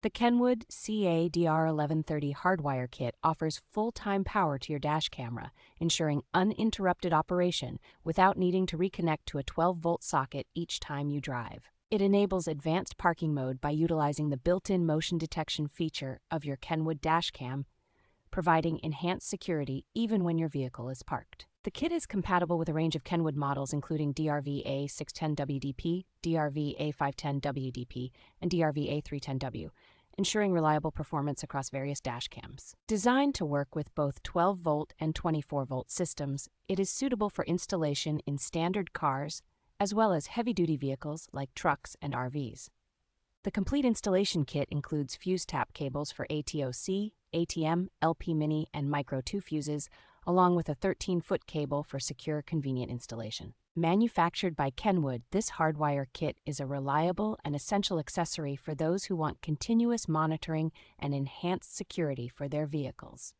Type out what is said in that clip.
The KENWOOD CA-DR1130 Hardwire Kit offers full-time power to your dash camera, ensuring uninterrupted operation without needing to reconnect to a 12-volt socket each time you drive. It enables advanced parking mode by utilizing the built-in motion detection feature of your Kenwood dashcam, providing enhanced security even when your vehicle is parked. The kit is compatible with a range of Kenwood models including DRV-A610WDP, DRV-A510WDP, and DRV-A310W, ensuring reliable performance across various dashcams. Designed to work with both 12-volt and 24-volt systems, it is suitable for installation in standard cars as well as heavy-duty vehicles like trucks and RVs. The complete installation kit includes fuse tap cables for ATOC, ATM, LP Mini, and Micro 2 fuses, along with a 13-foot cable for secure, convenient installation. Manufactured by Kenwood, this hardwire kit is a reliable and essential accessory for those who want continuous monitoring and enhanced security for their vehicles.